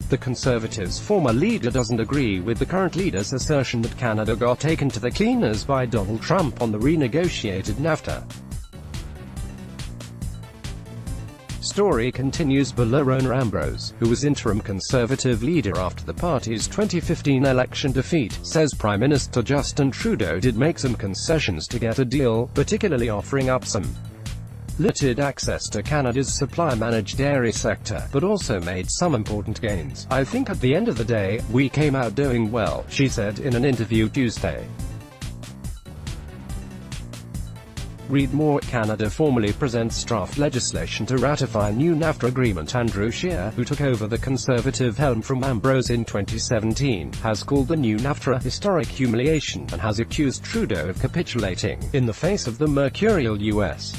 The Conservatives' former leader doesn't agree with the current leader's assertion that Canada got taken to the cleaners by Donald Trump on the renegotiated NAFTA. Story continues. Rona Ambrose, who was interim Conservative leader after the party's 2015 election defeat, says Prime Minister Justin Trudeau did make some concessions to get a deal, particularly offering up some limited access to Canada's supply-managed dairy sector, but also made some important gains. "I think at the end of the day, we came out doing well," she said in an interview Tuesday. Read more. Canada formally presents draft legislation to ratify new NAFTA agreement. Andrew Scheer, who took over the Conservative helm from Ambrose in 2017, has called the new NAFTA a historic humiliation, and has accused Trudeau of capitulating in the face of the mercurial U.S.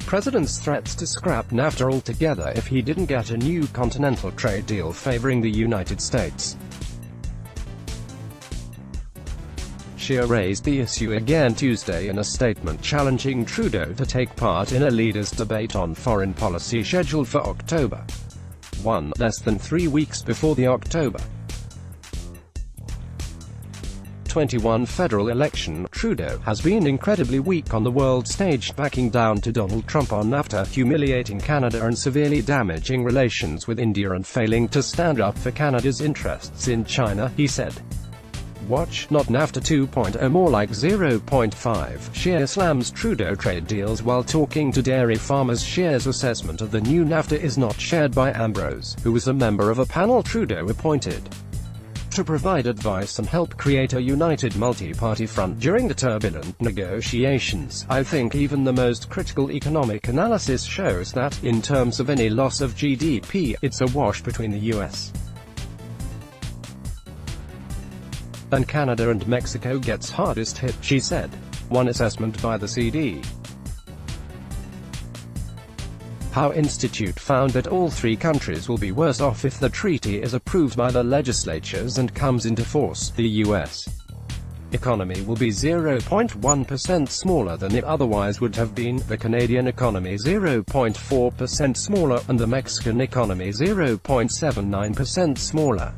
President's threats to scrap NAFTA altogether if he didn't get a new continental trade deal favoring the United States. Scheer raised the issue again Tuesday in a statement challenging Trudeau to take part in a leaders' debate on foreign policy scheduled for October 1, less than 3 weeks before the October 21 federal election. Trudeau has been incredibly weak on the world stage, backing down to Donald Trump on NAFTA, humiliating Canada and severely damaging relations with India, and failing to stand up for Canada's interests in China, he said. Watch, not NAFTA 2.0, more like 0.5. Scheer slams Trudeau trade deals while talking to dairy farmers. Scheer's assessment of the new NAFTA is not shared by Ambrose, who was a member of a panel Trudeau appointed to provide advice and help create a united multi-party front during the turbulent negotiations. "I think even the most critical economic analysis shows that, in terms of any loss of GDP, it's a wash between the U.S. and Canada, and Mexico gets hardest hit," she said. One assessment by the CD Howe Institute found that all three countries will be worse off if the treaty is approved by the legislatures and comes into force. The U.S. economy will be 0.1% smaller than it otherwise would have been, the Canadian economy 0.4% smaller, and the Mexican economy 0.79% smaller.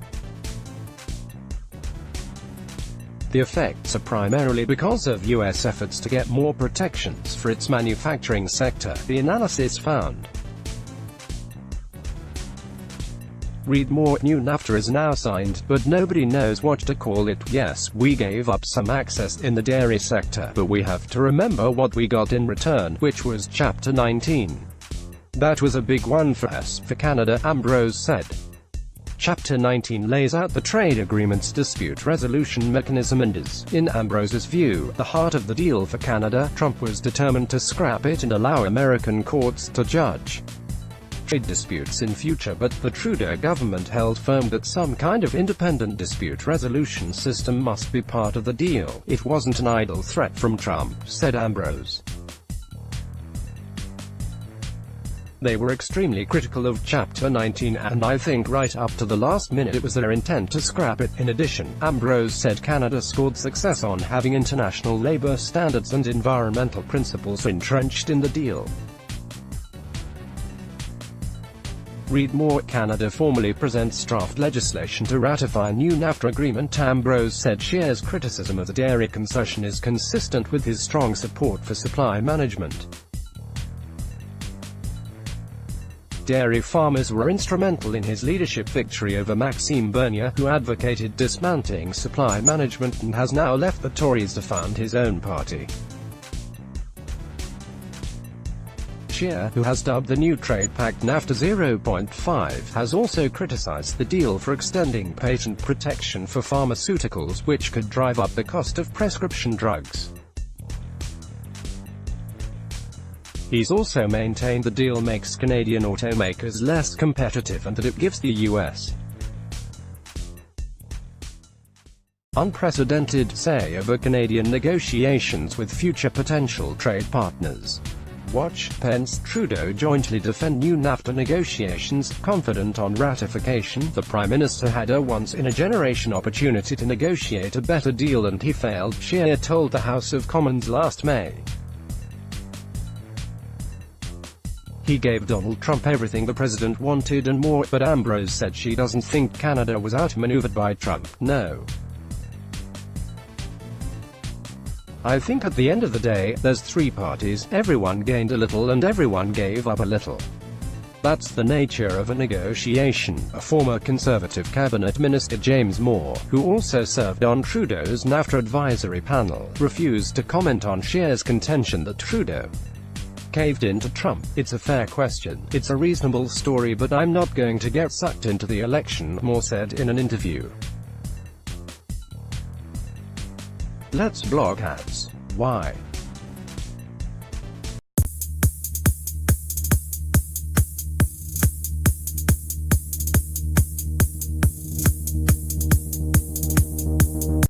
The effects are primarily because of U.S. efforts to get more protections for its manufacturing sector, the analysis found. Read more. New NAFTA is now signed, but nobody knows what to call it. Yes, we gave up some access in the dairy sector, but we have to remember what we got in return, which was Chapter 19. That was a big one for us, for Canada, Ambrose said. Chapter 19 lays out the trade agreement's dispute resolution mechanism and is, in Ambrose's view, the heart of the deal for Canada. Trump was determined to scrap it and allow American courts to judge trade disputes in future, but the Trudeau government held firm that some kind of independent dispute resolution system must be part of the deal. "It wasn't an idle threat from Trump," said Ambrose. "They were extremely critical of Chapter 19, and I think right up to the last minute it was their intent to scrap it." In addition, Ambrose said Canada scored success on having international labor standards and environmental principles entrenched in the deal. Read more. Canada formally presents draft legislation to ratify new NAFTA agreement. Ambrose said Scheer's criticism of the dairy concession is consistent with his strong support for supply management. Dairy farmers were instrumental in his leadership victory over Maxime Bernier, who advocated dismantling supply management and has now left the Tories to found his own party. Scheer, who has dubbed the new trade pact NAFTA 0.5, has also criticized the deal for extending patent protection for pharmaceuticals, which could drive up the cost of prescription drugs. He's also maintained the deal makes Canadian automakers less competitive and that it gives the U.S. unprecedented say over Canadian negotiations with future potential trade partners. Watch, Pence, Trudeau jointly defend new NAFTA negotiations, confident on ratification. The Prime Minister had a once-in-a-generation opportunity to negotiate a better deal and he failed, Scheer told the House of Commons last May. He gave Donald Trump everything the president wanted and more, but Ambrose said she doesn't think Canada was outmaneuvered by Trump. No. I think at the end of the day, there's three parties, everyone gained a little and everyone gave up a little. That's the nature of a negotiation. A former Conservative cabinet minister, James Moore, who also served on Trudeau's NAFTA advisory panel, refused to comment on Scheer's contention that Trudeau caved in to Trump. It's a fair question. It's a reasonable story, but I'm not going to get sucked into the election, Moore said in an interview. Let's block ads. Why?